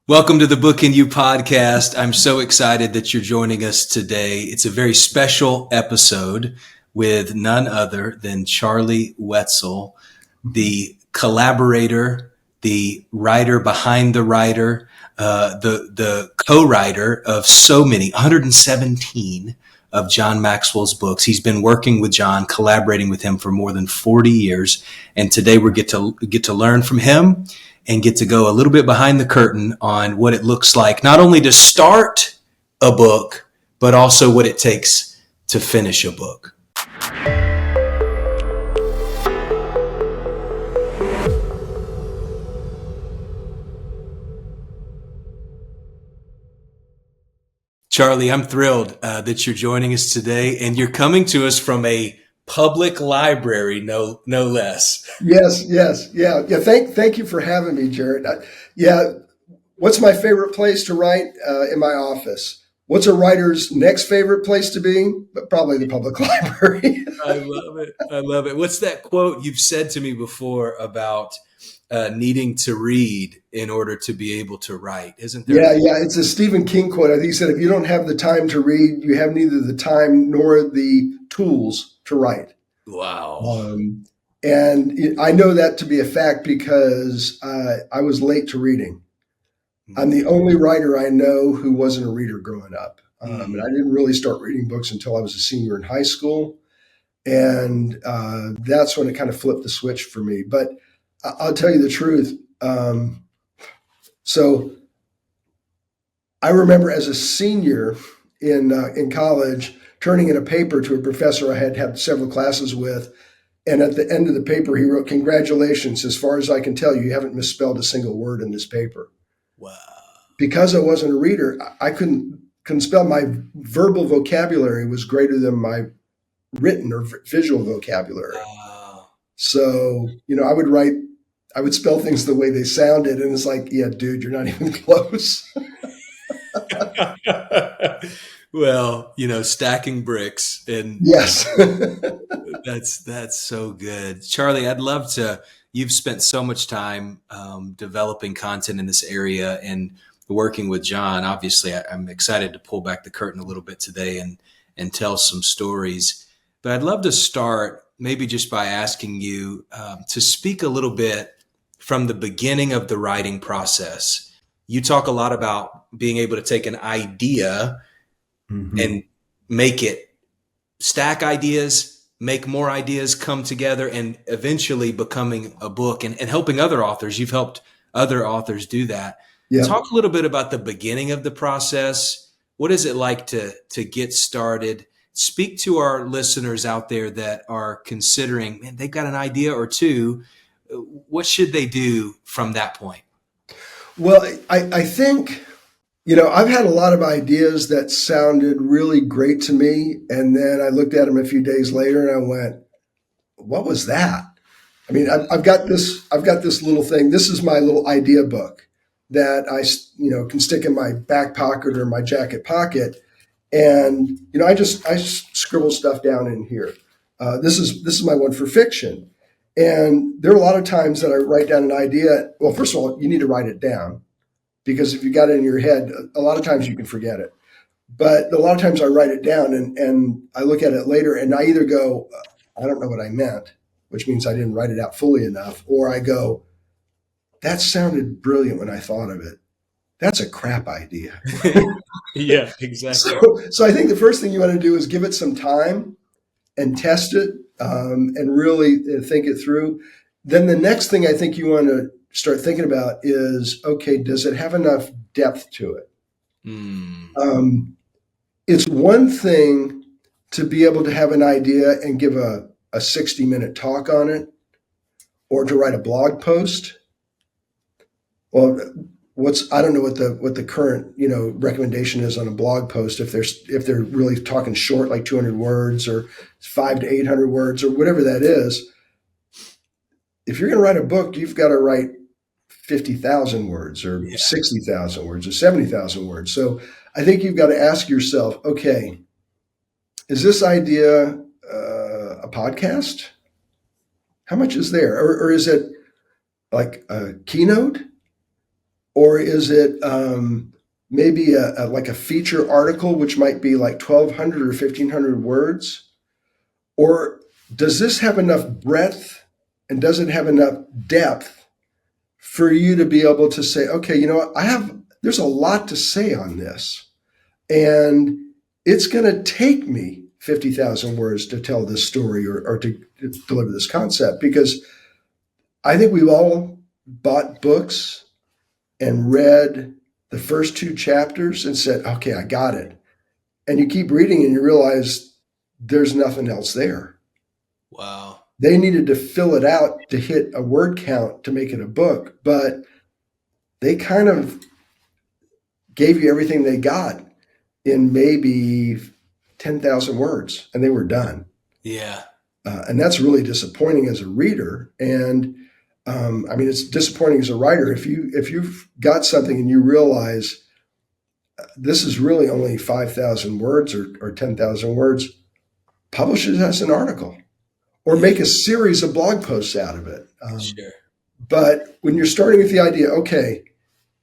Welcome to the Book and You podcast. I'm so excited that you're joining us today. It's a very special episode with none other than Charlie Wetzel, the collaborator, the writer behind the writer, the co-writer of so many, 117 of John Maxwell's books. He's been working with John, collaborating with him for more than 40 years. And today we get to learn from him and get to go a little bit behind the curtain on what it looks like, not only to start a book, but also what it takes to finish a book. Charlie, I'm thrilled that you're joining us today, and you're coming to us from a public library, no less. Yes. Yeah. Thank you for having me, Jared. What's my favorite place to write? In my office. What's a writer's next favorite place to be? But probably the public library. I love it. What's that quote you've said to me before about needing to read in order to be able to write? Isn't there? Yeah. It's a Stephen King quote. I think he said, if you don't have the time to read, you have neither the time nor the tools to write. Wow. And I know that to be a fact because I was late to reading. I'm the only writer I know who wasn't a reader growing up. And I didn't really start reading books until I was a senior in high school. And that's when it kind of flipped the switch for me. But I'll tell you the truth. So I remember as a senior in college, turning in a paper to a professor I had several classes with. And at the end of the paper, he wrote, "Congratulations, as far as I can tell, you haven't misspelled a single word in this paper." Wow. Because I wasn't a reader, I couldn't spell. My verbal vocabulary was greater than my written or visual vocabulary. Wow. So, I would spell things the way they sounded. And it's like, yeah, dude, you're not even close. Well, stacking bricks, and Yes. that's so good. Charlie, you've spent so much time developing content in this area and working with John. Obviously, I'm excited to pull back the curtain a little bit today and tell some stories. But I'd love to start maybe just by asking you to speak a little bit from the beginning of the writing process. You talk a lot about being able to take an idea and make it stack ideas, make more ideas come together, and eventually becoming a book and helping other authors. You've helped other authors do that. Yeah. Talk a little bit about the beginning of the process. What is it like to get started? Speak to our listeners out there that are considering, man, they've got an idea or two. What should they do from that point? Well, I think, I've had a lot of ideas that sounded really great to me. And then I looked at them a few days later and I went, what was that? I mean, I've got this little thing. This is my little idea book that I can stick in my back pocket or my jacket pocket. And, I scribble stuff down in here. This is my one for fiction. And there are a lot of times that I write down an idea. Well, first of all, you need to write it down, because if you got it in your head, a lot of times you can forget it. But a lot of times I write it down and I look at it later and I either go, I don't know what I meant, which means I didn't write it out fully enough. Or I go, that sounded brilliant when I thought of it. That's a crap idea. Yeah, exactly. So I think the first thing you want to do is give it some time and test it and really think it through. Then the next thing I think you want to start thinking about is, okay, does it have enough depth to it? It's one thing to be able to have an idea and give a 60-minute talk on it, or to write a blog post. Well, I don't know what the current recommendation is on a blog post, if they're really talking short, like 200 words or 500 to 800 words or whatever that is. If you're going to write a book, you've got to write 50,000 words or 60,000 words or 70,000 words. So I think you've got to ask yourself, okay, is this idea a podcast? How much is there? Or is it like a keynote? Or is it maybe like a feature article, which might be like 1,200 or 1,500 words? Or does this have enough breadth and does it have enough depth for you to be able to say, okay, you know what, there's a lot to say on this. And it's going to take me 50,000 words to tell this story or to deliver this concept, because I think we've all bought books and read the first two chapters and said, okay, I got it. And you keep reading and you realize there's nothing else there. Wow. They needed to fill it out to hit a word count to make it a book, but they kind of gave you everything they got in maybe 10,000 words and they were done. Yeah. And that's really disappointing as a reader. And I mean, it's disappointing as a writer. If you've got something and you realize this is really only 5,000 words or 10,000 words, publish it as an article or make a series of blog posts out of it. Sure. But when you're starting with the idea, okay,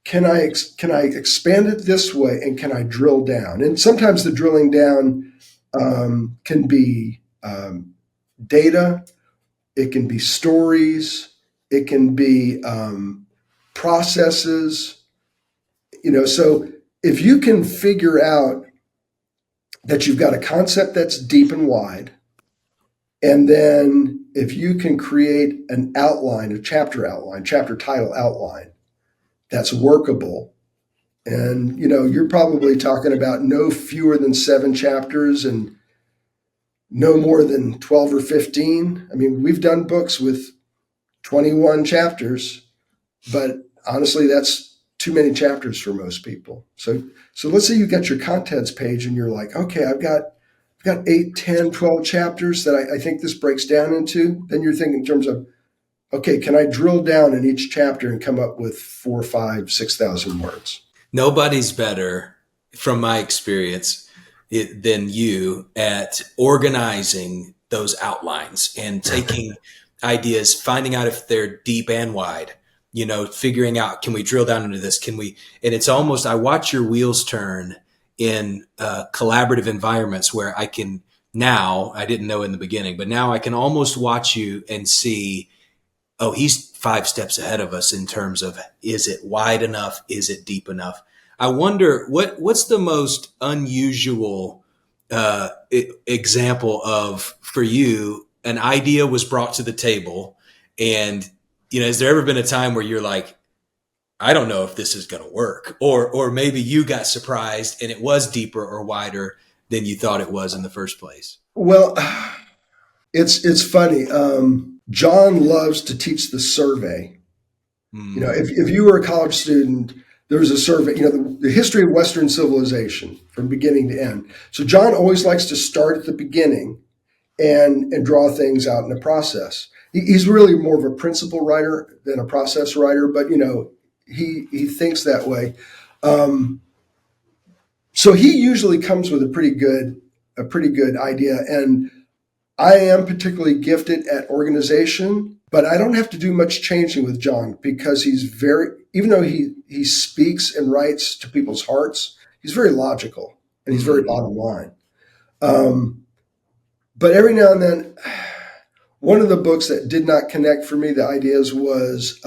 can I expand it this way and can I drill down? And sometimes the drilling down can be data, it can be stories, it can be processes. So if you can figure out that you've got a concept that's deep and wide, and then if you can create an outline, a chapter outline, chapter title outline that's workable, and you're probably talking about no fewer than 7 chapters and no more than 12 or 15. I mean, we've done books with 21 chapters, but honestly, that's too many chapters for most people. So let's say you got your contents page and you're like, okay, I've got 8, 10, 12 chapters that I think this breaks down into. Then you're thinking in terms of, okay, can I drill down in each chapter and come up with 4, 5, 6,000 words? Nobody's better, from my experience, than you at organizing those outlines and taking ideas, finding out if they're deep and wide, figuring out, can we drill down into this? And it's almost, I watch your wheels turn in collaborative environments where I can now, I didn't know in the beginning, but now I can almost watch you and see, oh, he's 5 steps ahead of us in terms of, is it wide enough? Is it deep enough? I wonder what's the most unusual example of, for you, an idea was brought to the table, and has there ever been a time where you're like, I don't know if this is going to work, or maybe you got surprised and it was deeper or wider than you thought it was in the first place? Well, it's funny. John loves to teach the survey. If you were a college student, there was a survey, the history of Western civilization from beginning to end. So John always likes to start at the beginning and draw things out in the process. He's really more of a principle writer than a process writer, but he thinks that way. So he usually comes with a pretty good idea. And I am particularly gifted at organization, but I don't have to do much changing with John because even though he speaks and writes to people's hearts, he's very logical and he's very bottom line. But every now and then, one of the books that did not connect for me, the ideas, was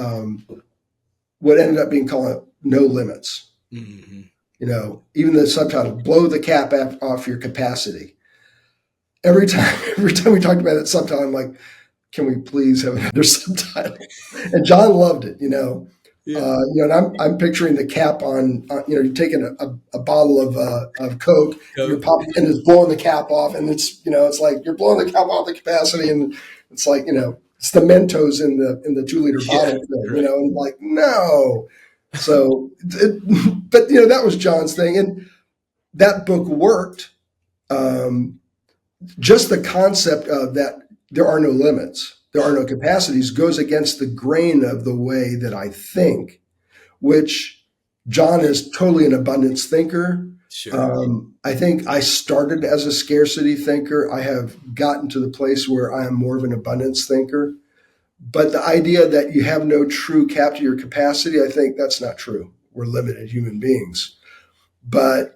what ended up being called No Limits. Mm-hmm. Even the subtitle, Blow the Cap Off Your Capacity. Every time we talked about that subtitle, I'm like, can we please have another subtitle? And John loved it, Yeah. And I'm picturing the cap on you're taking a bottle of Coke, you're popping and it's blowing the cap off, and it's like you're blowing the cap off the capacity, and it's like it's the Mentos in the 2-liter bottle, right. And like no. So, but that was John's thing, and that book worked. Just the concept of that there are no limits, there are no capacities, goes against the grain of the way that I think, which John is totally an abundance thinker. Sure. I think I started as a scarcity thinker. I have gotten to the place where I am more of an abundance thinker. But the idea that you have no true cap to your capacity, I think that's not true. we're limited human beings. But,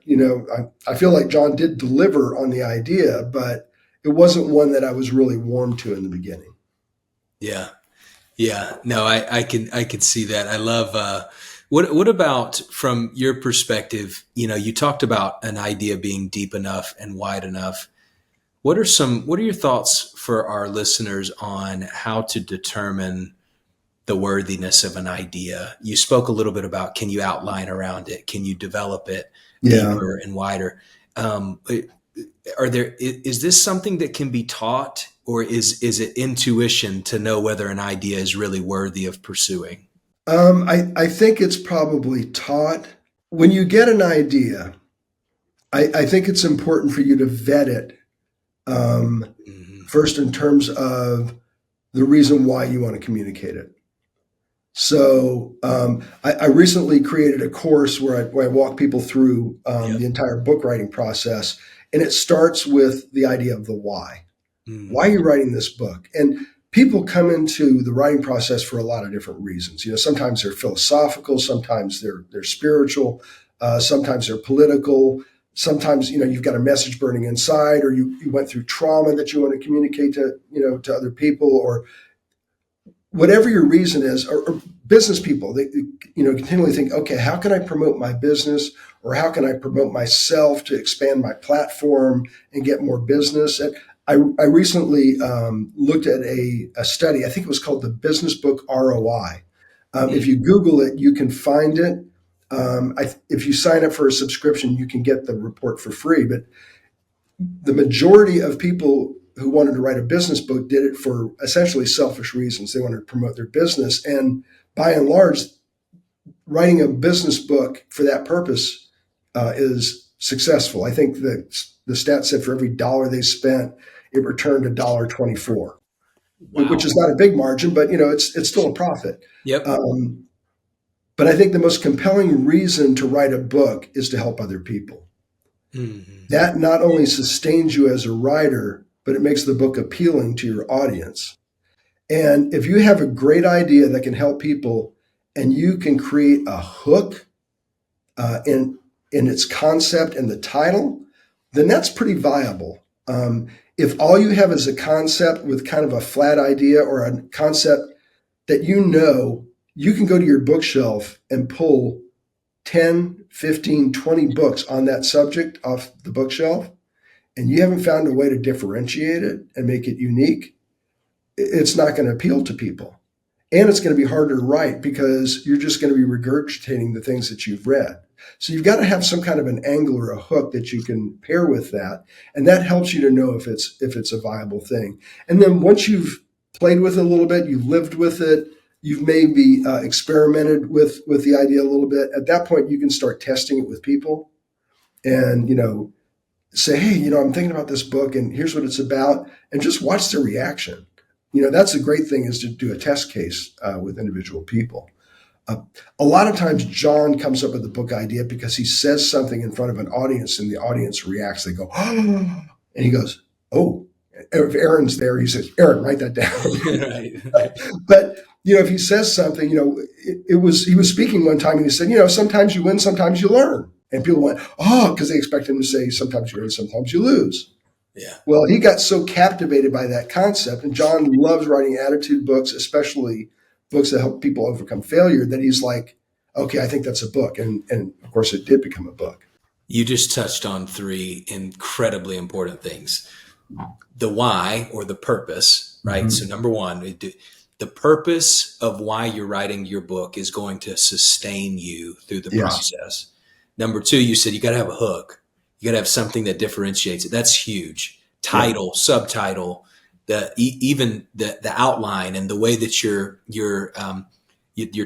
I feel like John did deliver on the idea, but it wasn't one that I was really warm to in the beginning. Yeah. Yeah. No, I can see that. I love, what about from your perspective, you talked about an idea being deep enough and wide enough. What are your thoughts for our listeners on how to determine the worthiness of an idea? You spoke a little bit about, can you outline around it? Can you develop it Yeah. deeper and wider? Is this something that can be taught, or is it intuition to know whether an idea is really worthy of pursuing? I think it's probably taught. When you get an idea, I think it's important for you to vet it Mm-hmm. first in terms of the reason why you want to communicate it. So I recently created a course where I walk people through Yep. the entire book writing process, and it starts with the idea of the why. Why are Mm. you writing this book? And people come into the writing process for a lot of different reasons. Sometimes they're philosophical, sometimes they're spiritual, sometimes they're political. Sometimes you've got a message burning inside, or you went through trauma that you want to communicate to other people, or whatever your reason is. Or business people, they continually think, okay, how can I promote my business, or how can I promote myself to expand my platform and get more business? And I recently looked at a study. I think it was called the Business Book ROI. If you Google it, you can find it. If you sign up for a subscription, you can get the report for free. But the majority of people who wanted to write a business book did it for essentially selfish reasons. They wanted to promote their business. And by and large, writing a business book for that purpose is successful. I think that the stat said for every dollar they spent, it returned $1.24, which Wow. is not a big margin, but it's still a profit. Yep. But I think the most compelling reason to write a book is to help other people. Mm-hmm. That not only sustains you as a writer, but it makes the book appealing to your audience. And if you have a great idea that can help people, and you can create a hook in its concept and the title, then that's pretty viable. If all you have is a concept with kind of a flat idea, or a concept that you can go to your bookshelf and pull 10, 15, 20 books on that subject off the bookshelf, and you haven't found a way to differentiate it and make it unique, it's not going to appeal to people. And it's going to be harder to write because you're just going to be regurgitating the things that you've read. So you've got to have some kind of an angle or a hook that you can pair with that. And that helps you to know if it's a viable thing. And then once you've played with it a little bit, you've lived with it, you've maybe experimented with the idea a little bit. At that point, you can start testing it with people and, say, hey, I'm thinking about this book and here's what it's about, and just watch their reaction. That's a great thing, is to do a test case with individual people. A lot of times John comes up with a book idea because he says something in front of an audience and the audience reacts. They go, oh, and he goes, oh. If Aaron's there, he says, Aaron, write that down. Right. But, if he says something, he was speaking one time and he said, sometimes you win, sometimes you learn. And people went, oh, because they expect him to say, sometimes you win, sometimes you lose. Yeah. Well, he got so captivated by that concept, and John loves writing attitude books, especially books that help people overcome failure, that he's like, okay, I think that's a book. And of course, it did become a book. You just touched on three incredibly important things. The why, or the purpose, right? Mm-hmm. So number one, the purpose of why you're writing your book is going to sustain you through the Yes. process. Number two, you said you got to have a hook. You got to have something that differentiates it. That's huge. Title, subtitle, even the outline, and the way that your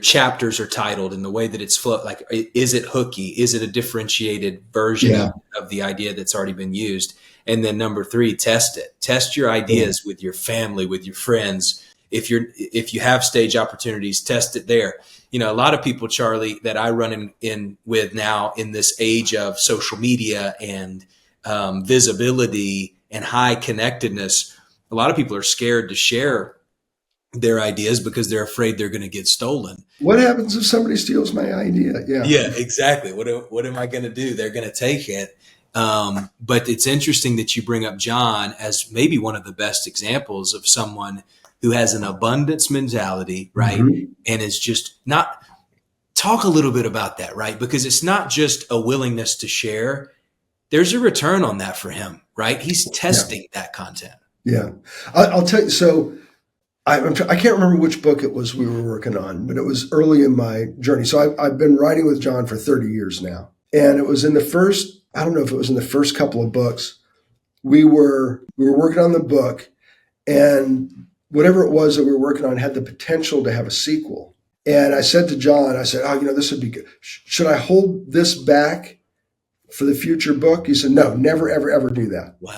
chapters are titled, and the way that it's like, is it hooky? Is it a differentiated version of the idea that's already been used? And then number three, test it. Test your ideas with your family, with your friends. If you have stage opportunities, test it there. A lot of people, Charlie, that I run in with now in this age of social media and visibility and high connectedness, a lot of people are scared to share their ideas because they're afraid they're going to get stolen. What happens if somebody steals my idea? Yeah. Yeah, exactly. What am I going to do? They're going to take it. But it's interesting that you bring up John as maybe one of the best examples of someone who has an abundance mentality, right? Mm-hmm. And is just not talk a little bit about that, right? Because it's not just a willingness to share. There's a return on that for him, right? He's testing that content. Yeah. I'll tell you. So I can't remember which book it was we were working on, but it was early in my journey. So I've been writing with John for 30 years now. And it was in the first, I don't know if it was in the first couple of books, we were working on the book, and whatever it was that we were working on had the potential to have a sequel. And I said to John, I said, oh, this would be good. Should I hold this back for the future book? He said, no, never, ever, ever do that. Wow.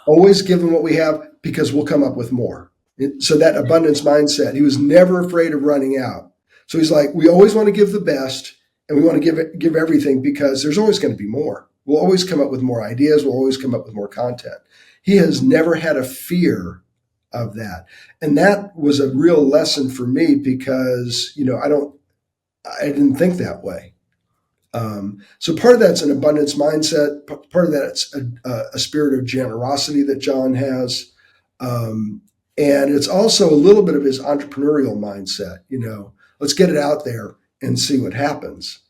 Always give them what we have because we'll come up with more. So that abundance mindset, he was never afraid of running out. So he's like, we always want to give the best, and we want to give everything because there's always going to be more. We'll always come up with more ideas. We'll always come up with more content. He has never had a fear of that. And that was a real lesson for me because, I didn't think that way. So part of that's an abundance mindset. Part of that's a spirit of generosity that John has. And it's also a little bit of his entrepreneurial mindset, let's get it out there and see what happens.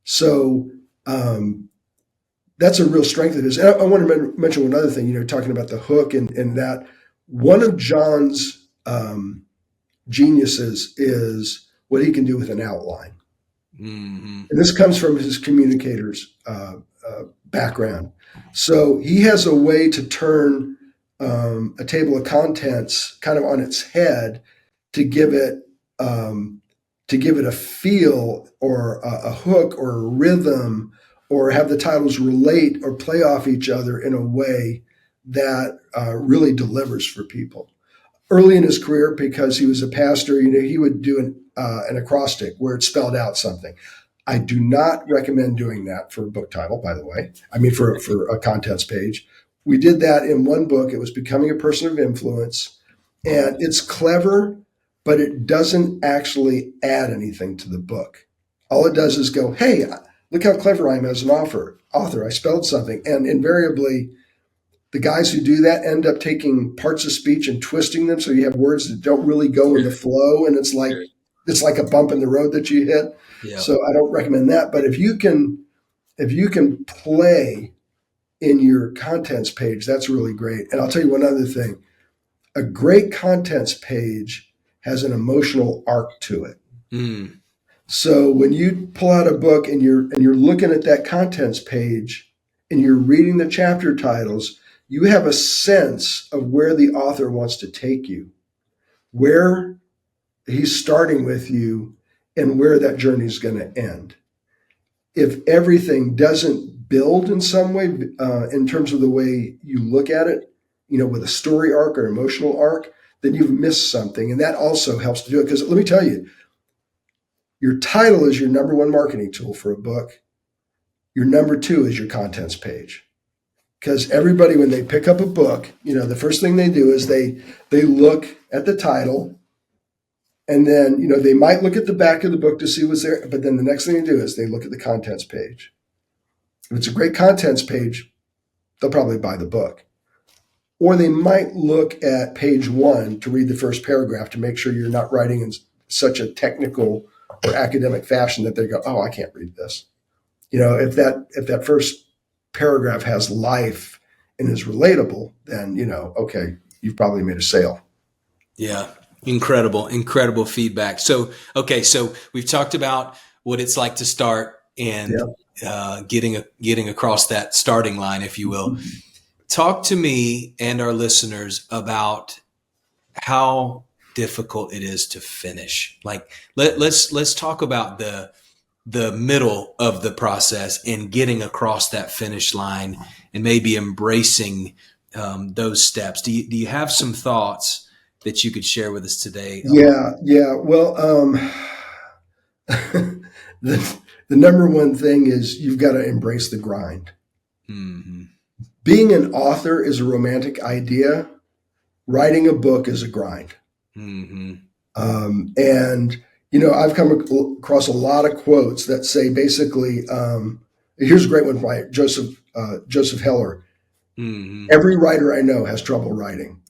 So that's a real strength of his. And I want to mention one other thing, talking about the hook and that one of John's geniuses is what he can do with an outline. Mm-hmm. And this comes from his communicator's background. So he has a way to turn a table of contents kind of on its head to give it a feel or a hook or a rhythm, or have the titles relate or play off each other in a way that really delivers for people. Early in his career, because he was a pastor, he would do an acrostic where it spelled out something. I do not recommend doing that for a book title, by the way. I mean, for a contents page. We did that in one book. It was Becoming a Person of Influence. And it's clever, but it doesn't actually add anything to the book. All it does is go, hey, look how clever I am as an author. I spelled something. And invariably, the guys who do that end up taking parts of speech and twisting them so you have words that don't really go in the flow. And it's like a bump in the road that you hit. Yeah. So I don't recommend that. But if you can play in your contents page, that's really great. And I'll tell you one other thing. A great contents page has an emotional arc to it. Mm. So when you pull out a book and you're looking at that contents page and you're reading the chapter titles, you have a sense of where the author wants to take you, where he's starting with you, and where that journey is going to end. If everything doesn't build in some way, in terms of the way you look at it, with a story arc or emotional arc, then you've missed something. And that also helps to do it. Because let me tell you, your title is your number one marketing tool for a book. Your number two is your contents page. Because everybody, when they pick up a book, the first thing they do is they look at the title, and then, they might look at the back of the book to see what's there. But then the next thing they do is they look at the contents page. If it's a great contents page, they'll probably buy the book. Or they might look at page 1 to read the first paragraph to make sure you're not writing in such a technical or academic fashion that they go, oh, I can't read this. If that first paragraph has life and is relatable, then, okay, you've probably made a sale. Yeah. Incredible feedback. So we've talked about what it's like to start and getting across that starting line, if you will. Mm-hmm. Talk to me and our listeners about how difficult it is to finish. Like let's talk about the middle of the process and getting across that finish line and maybe embracing those steps. Do you have some thoughts that you could share with us today? Yeah. Well, the number one thing is you've got to embrace the grind. Mm-hmm. Being an author is a romantic idea. Writing a book is a grind. Mm-hmm. And, I've come across a lot of quotes that say basically, here's a great one by Joseph Heller. Mm-hmm. Every writer I know has trouble writing.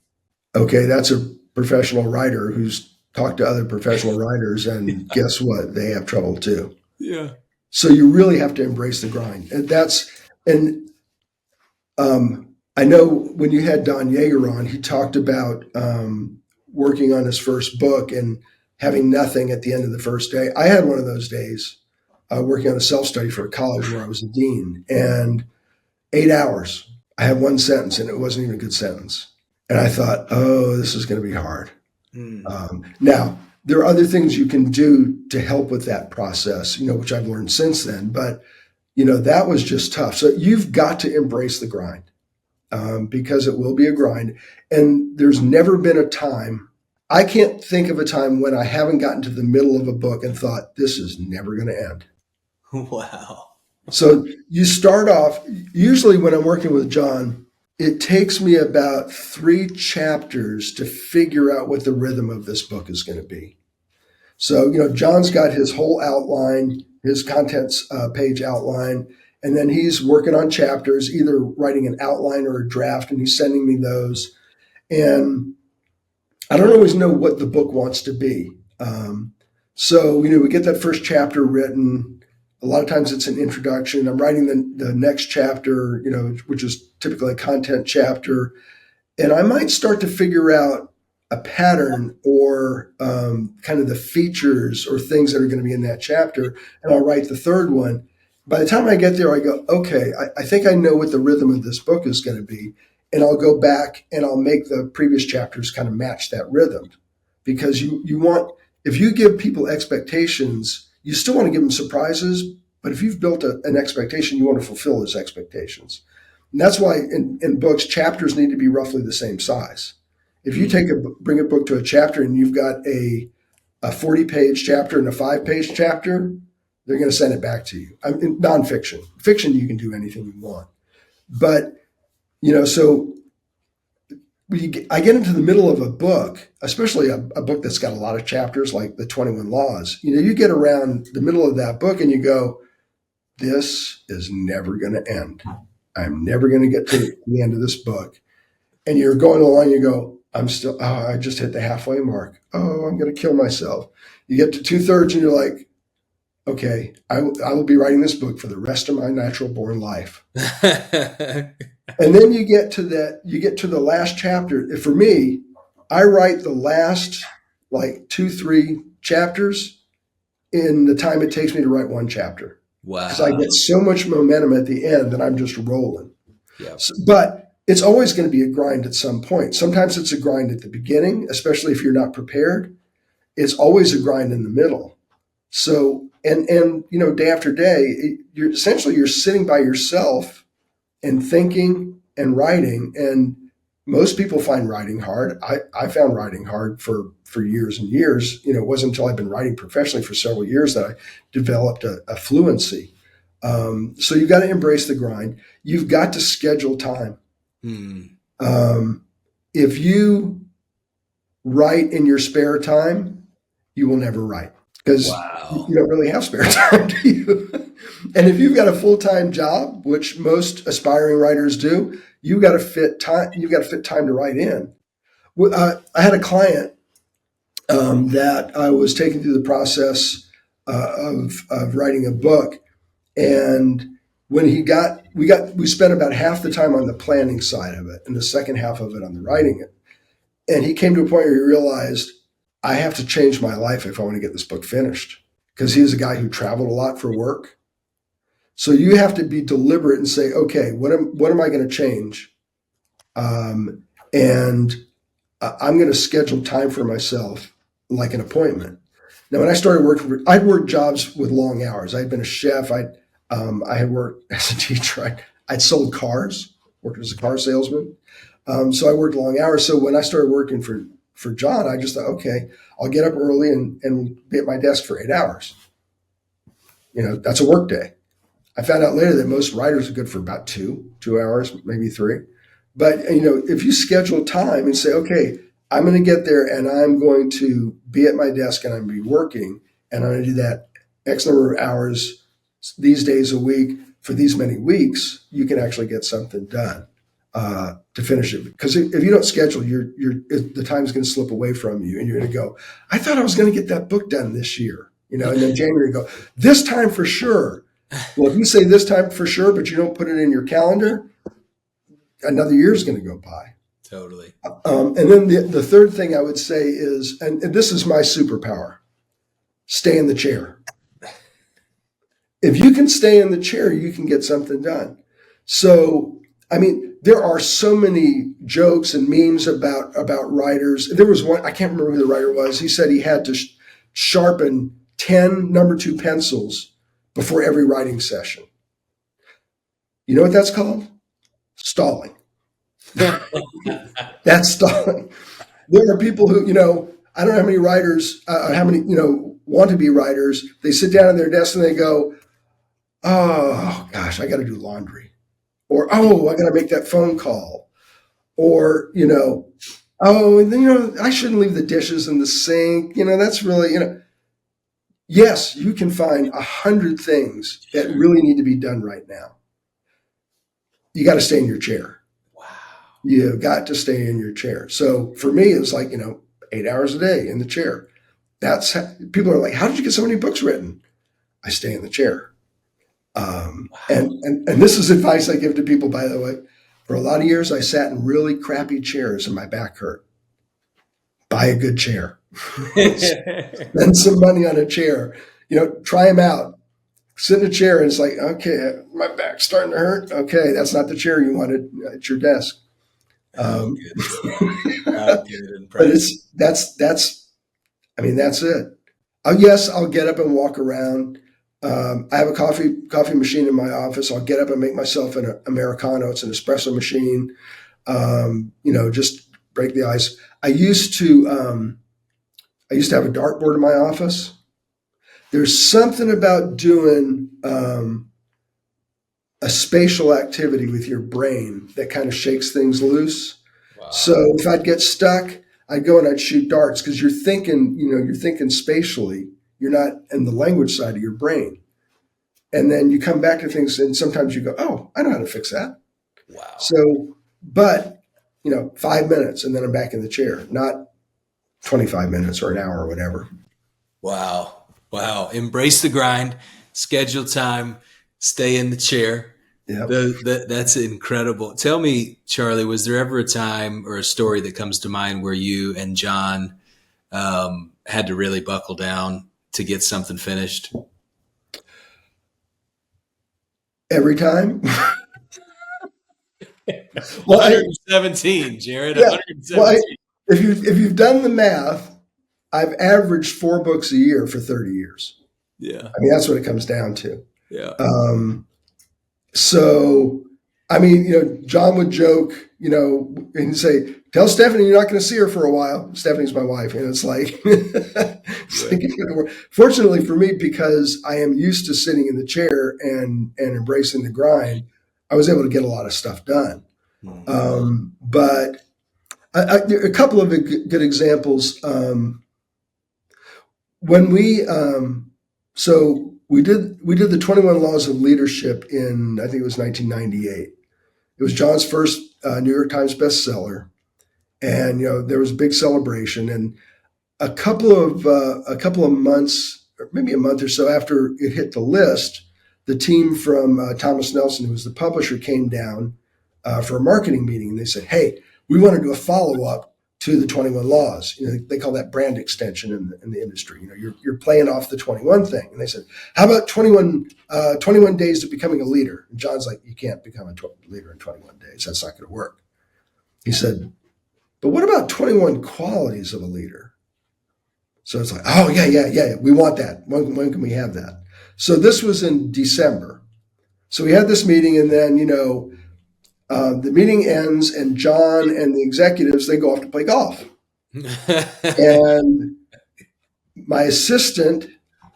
Okay, that's a professional writer who's talked to other professional writers, and guess what? They have trouble too. Yeah. So you really have to embrace the grind. And I know when you had Don Yeager on, he talked about working on his first book and having nothing at the end of the first day. I had one of those days working on a self-study for a college where I was a dean, and 8 hours. I had one sentence, and it wasn't even a good sentence. And I thought, oh, this is going to be hard. Now, there are other things you can do to help with that process, which I've learned since then. But, that was just tough. So you've got to embrace the grind because it will be a grind. And there's never been a time, I can't think of a time when I haven't gotten to the middle of a book and thought, this is never going to end. Wow. So you start off, usually when I'm working with John, it takes me about 3 chapters to figure out what the rhythm of this book is going to be. So, John's got his whole outline, his contents page outline, and then he's working on chapters, either writing an outline or a draft, and he's sending me those. And I don't always know what the book wants to be. So, we get that first chapter written. A lot of times it's an introduction. I'm writing the next chapter, which is typically a content chapter. And I might start to figure out a pattern or kind of the features or things that are going to be in that chapter. And I'll write the third one. By the time I get there, I go, okay, I think I know what the rhythm of this book is going to be. And I'll go back and I'll make the previous chapters kind of match that rhythm. Because you want, if you give people expectations, you still want to give them surprises, but if you've built an expectation, you want to fulfill those expectations. And that's why in books, chapters need to be roughly the same size. If you bring a book to a chapter and you've got a 40-page chapter and a 5-page chapter, they're going to send it back to you. In nonfiction. Fiction, you can do anything you want. But, so I get into the middle of a book, especially a book that's got a lot of chapters like the 21 Laws. You get around the middle of that book and you go, this is never going to end. I'm never going to get to the end of this book. And you're going along, you go, I just hit the halfway mark. Oh, I'm going to kill myself. You get to 2/3 and you're like, okay, I will be writing this book for the rest of my natural born life. And then you get to the last chapter. For me, I write the last 2-3 chapters in the time it takes me to write one chapter. Wow. Because I get so much momentum at the end that I'm just rolling. Yeah. But it's always going to be a grind at some point. Sometimes it's a grind at the beginning, especially if you're not prepared. It's always a grind in the middle. So, and day after day, you're sitting by yourself and thinking and writing. And most people find writing hard. I found writing hard for years and years. It wasn't until I've been writing professionally for several years that I developed a fluency. So you've got to embrace the grind. You've got to schedule time. If you write in your spare time, you will never write because you don't really have spare time, do you? And if you've got a full-time job, which most aspiring writers do, you've got to fit time to write in. I had a client that I was taking through the process of writing a book, and when we spent about half the time on the planning side of it and the second half of it on the writing it. And he came to a point where he realized, I have to change my life if I want to get this book finished, because he's a guy who traveled a lot for work. So you have to be deliberate and say, okay, what am I going to change? And I'm going to schedule time for myself like an appointment. Now, when I started working, I'd worked jobs with long hours. I'd been a chef. I had worked as a teacher. I'd sold cars, worked as a car salesman. So I worked long hours. So when I started working for John, I just thought, okay, I'll get up early and be at my desk for 8 hours. That's a work day. I found out later that most writers are good for about 2 hours, maybe 3. But, if you schedule time and say, okay, I'm going to get there and I'm going to be at my desk and I'm going to be working and I'm going to do that X number of hours these days a week for these many weeks, you can actually get something done to finish it. Because if you don't schedule, the time's going to slip away from you and you're going to go, I thought I was going to get that book done this year, and then January you go, this time for sure. Well, if you say this time for sure, but you don't put it in your calendar, another year is going to go by. Totally. And then the third thing I would say is, and this is my superpower, stay in the chair. If you can stay in the chair, you can get something done. So, I mean, there are so many jokes and memes about writers. There was one, I can't remember who the writer was. He said he had to sharpen 10 number 2 pencils before every writing session. You know what that's called? Stalling. That's stalling. There are people who, I don't know how many writers, want to be writers. They sit down at their desk and they go, oh gosh, I got to do laundry, or oh, I got to make that phone call, or oh, and then I shouldn't leave the dishes in the sink. That's really Yes, you can find 100 things that really need to be done right now. You got to stay in your chair. Wow. You've got to stay in your chair. So for me, it was like 8 hours a day in the chair. That's people are like, how did you get so many books written? I stay in the chair. Wow. And this is advice I give to people, by the way. For a lot of years, I sat in really crappy chairs and my back hurt. Buy a good chair. Spend some money on a chair. Try them out. Sit in a chair and it's like, okay, my back's starting to hurt. Okay, that's not the chair you wanted at your desk. But that's it. Yes, I'll get up and walk around. I have a coffee machine in my office. I'll get up and make myself an Americano. It's an espresso machine. Just break the ice. I used to have a dartboard in my office. There's something about doing a spatial activity with your brain that kind of shakes things loose. Wow. So if I'd get stuck, I'd go and I'd shoot darts because you're thinking spatially. You're not in the language side of your brain. And then you come back to things and sometimes you go, oh, I know how to fix that. Wow. So, but 5 minutes and then I'm back in the chair, not 25 minutes or an hour or whatever. Wow. Embrace the grind, schedule time, stay in the chair. Yep. That's incredible. Tell me, Charlie, was there ever a time or a story that comes to mind where you and John had to really buckle down to get something finished? Every time. 117, Jared. Yeah, 117. well, if you've done the math, I've averaged 4 books a year for 30 years. Yeah. That's what it comes down to. Yeah. So, John would joke, and say, tell Stephanie you're not going to see her for a while. Stephanie's my wife. It's like, fortunately for me, because I am used to sitting in the chair and embracing the grind, I was able to get a lot of stuff done. Mm-hmm. But a couple of good examples. When we did the 21 Laws of Leadership in, I think it was 1998. It was John's first New York Times bestseller, and there was a big celebration. And a couple of months, or maybe a month or so after it hit the list, the team from Thomas Nelson, who was the publisher, came down for a marketing meeting, and they said, "Hey, we want to do a follow-up to the 21 Laws." They call that brand extension in the industry. You're playing off the 21 thing. And they said, how about 21 days to becoming a leader? And John's like, you can't become a leader in 21 days. That's not going to work. He said, but what about 21 qualities of a leader? So it's like, oh, yeah. We want that. When can we have that? So this was in December. So we had this meeting, and then, the meeting ends, and John and the executives, they go off to play golf. And my assistant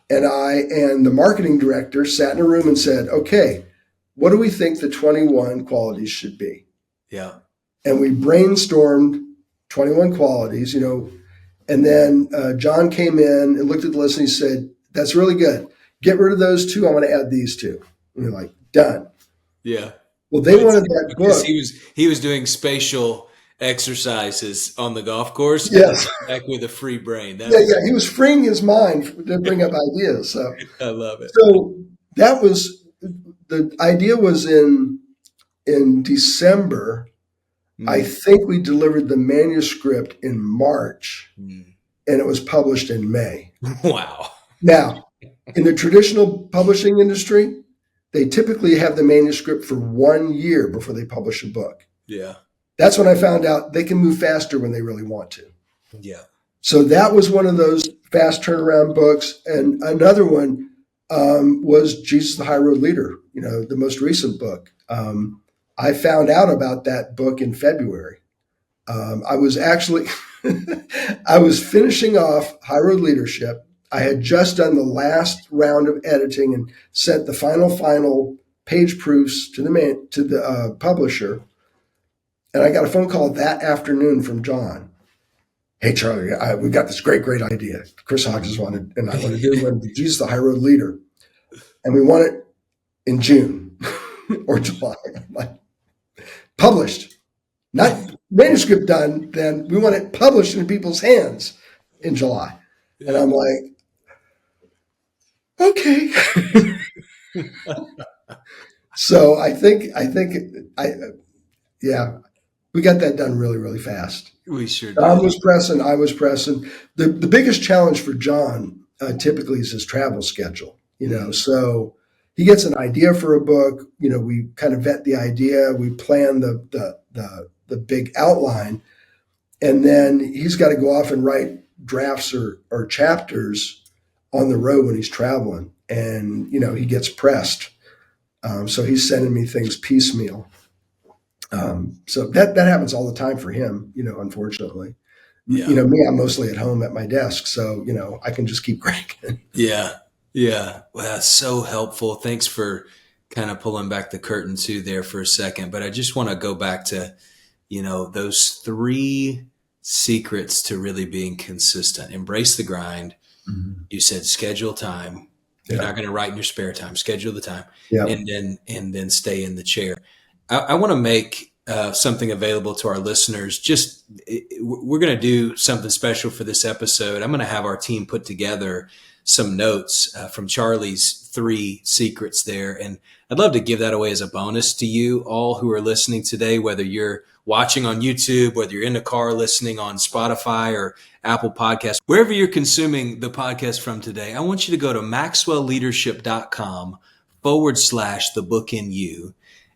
and I and the marketing director sat in a room and said, okay, what do we think the 21 qualities should be? Yeah. And we brainstormed 21 qualities, and then John came in and looked at the list and he said, "That's really good. Get rid of those two. I want to add these two." And we're like, "Done." Yeah. Well, they wanted that Because book. he was doing spatial exercises on the golf course and Yes. back with a free brain. That Yeah, was yeah. He was freeing his mind to bring up ideas. I love it. So that was the idea was in December. I Mm. think we delivered the manuscript in March Mm. and it was published in May. Wow. Now, in the traditional publishing industry, they typically have the manuscript for 1 year before they publish a book. Yeah. That's when I found out they can move faster when they really want to. Yeah. So that was one of those fast turnaround books. And another one was Jesus the High Road Leader, the most recent book. I found out about that book in February. I was actually, I was finishing off High Road Leadership. I had just done the last round of editing and sent the final page proofs to the publisher. And I got a phone call that afternoon from John. "Hey, Charlie, we got this great idea. Chris Hodges wanted, and I want to do one, Jesus the High Road Leader. And we want it in June or July." I'm like, published, not manuscript done, then we want it published in people's hands in July. Yeah. And I'm like, okay. So I think, yeah, we got that done really, really fast. We sure John did. was pressing, I was pressing. The biggest challenge for John typically is his travel schedule. So he gets an idea for a book. We kind of vet the idea, we plan the big outline, and then he's got to go off and write drafts or chapters on the road when he's traveling, and he gets pressed. So he's sending me things piecemeal. So that happens all the time for him, unfortunately. Yeah. Me, I'm mostly at home at my desk, so I can just keep cranking. Yeah. Yeah. Well, that's so helpful. Thanks for kind of pulling back the curtain too there for a second. But I just want to go back to, those 3 secrets to really being consistent. Embrace the grind. Mm-hmm. You said schedule time. You're Yeah. not going to write in your spare time. Schedule the time, Yeah. and then stay in the chair. I want to make something available to our listeners. We're going to do something special for this episode. I'm going to have our team put together some notes from Charlie's 3 secrets there, and I'd love to give that away as a bonus to you all who are listening today, whether you're watching on YouTube, whether you're in the car listening on Spotify or Apple Podcasts, wherever you're consuming the podcast from today. I want you to go to maxwellleadership.com/the book in you.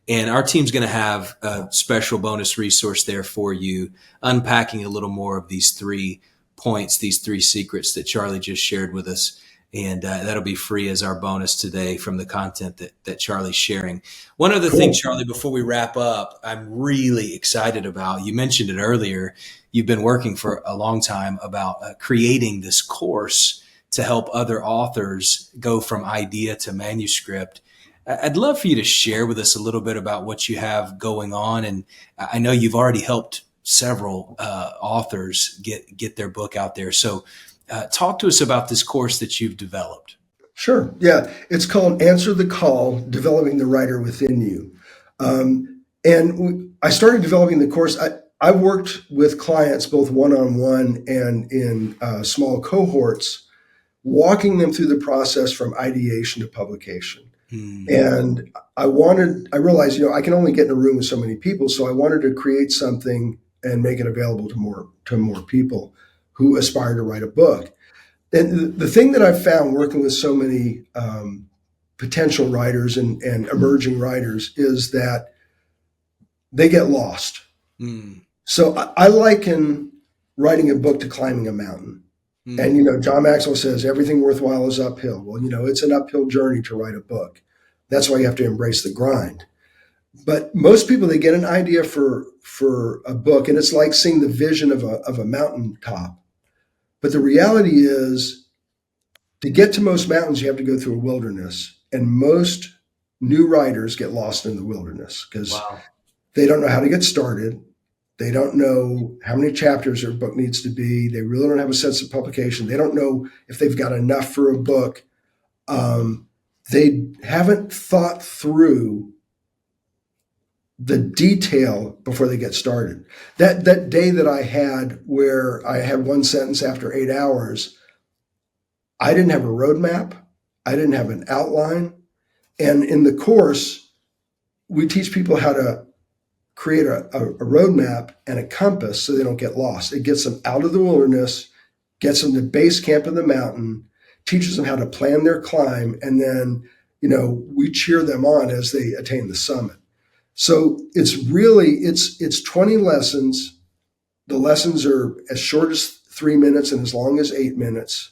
And our team's going to have a special bonus resource there for you, unpacking a little more of these 3 points, these 3 secrets that Charlie just shared with us. And that'll be free as our bonus today from the content that Charlie's sharing. One other thing, Charlie, before we wrap up, I'm really excited about, you mentioned it earlier, you've been working for a long time about creating this course to help other authors go from idea to manuscript. I'd love for you to share with us a little bit about what you have going on. And I know you've already helped several authors get their book out there. So talk to us about this course that you've developed. Sure. Yeah. It's called Answer the Call, Developing the Writer Within You. I started developing the course. I worked with clients both one-on-one and in small cohorts, walking them through the process from ideation to publication. And I realized, I can only get in a room with so many people. So I wanted to create something and make it available to more people who aspire to write a book. And the thing that I've found working with so many potential writers and emerging writers is that they get lost. So I liken writing a book to climbing a mountain. And, John Maxwell says everything worthwhile is uphill. Well, it's an uphill journey to write a book. That's why you have to embrace the grind. But most people, they get an idea for a book, and it's like seeing the vision of a mountaintop. But the reality is, to get to most mountains, you have to go through a wilderness. And most new writers get lost in the wilderness because they don't know how to get started. They don't know how many chapters their book needs to be. They really don't have a sense of publication. They don't know if they've got enough for a book. They haven't thought through the detail before they get started. That day that I had where I had one sentence after 8 hours, I didn't have a roadmap. I didn't have an outline. And in the course, we teach people how to create a roadmap and a compass so they don't get lost. It gets them out of the wilderness, gets them to base camp of the mountain, teaches them how to plan their climb, and then, we cheer them on as they attain the summit. So it's 20 lessons. The lessons are as short as 3 minutes and as long as 8 minutes.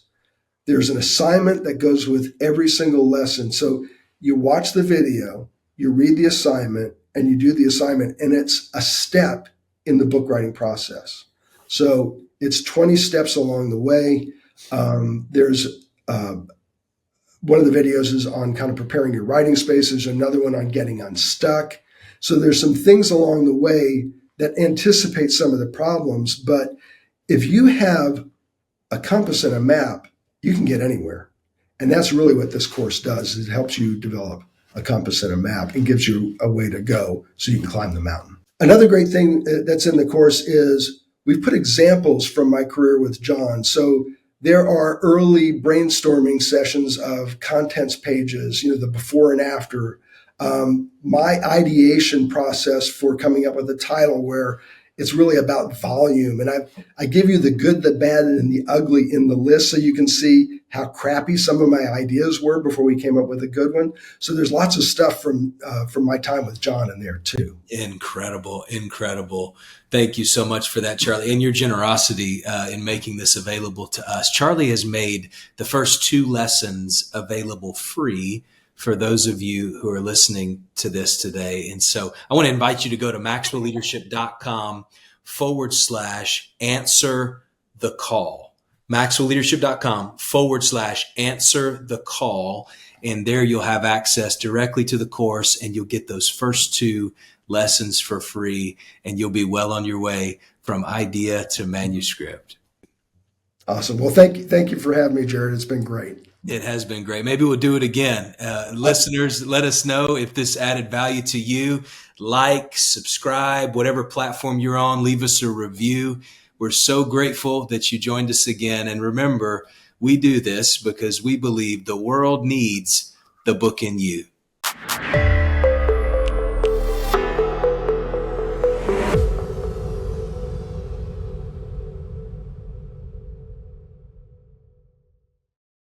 There's an assignment that goes with every single lesson. So you watch the video, you read the assignment, and you do the assignment, and it's a step in the book writing process. So it's 20 steps along the way. There's one of the videos is on kind of preparing your writing space. There's another one on getting unstuck. So there's some things along the way that anticipate some of the problems. But if you have a compass and a map, you can get anywhere. And that's really what this course does. It helps you develop a compass and a map and gives you a way to go so you can climb the mountain. Another great thing that's in the course is we've put examples from my career with John. So there are early brainstorming sessions of contents pages, the before and after. My ideation process for coming up with a title where it's really about volume. And I give you the good, the bad, and the ugly in the list so you can see how crappy some of my ideas were before we came up with a good one. So there's lots of stuff from my time with John in there too. Incredible. Thank you so much for that, Charlie, and your generosity in making this available to us. Charlie has made the first 2 lessons available free for those of you who are listening to this today. And so I want to invite you to go to maxwellleadership.com/answer the call. maxwellleadership.com/answer the call. And there you'll have access directly to the course, and you'll get those first 2 lessons for free, and you'll be well on your way from idea to manuscript. Awesome. Well, thank you for having me, Jared. It's been great. It has been great. Maybe we'll do it again. Listeners, let us know if this added value to you. Like, subscribe, whatever platform you're on, leave us a review. We're so grateful that you joined us again. And remember, we do this because we believe the world needs the book in you.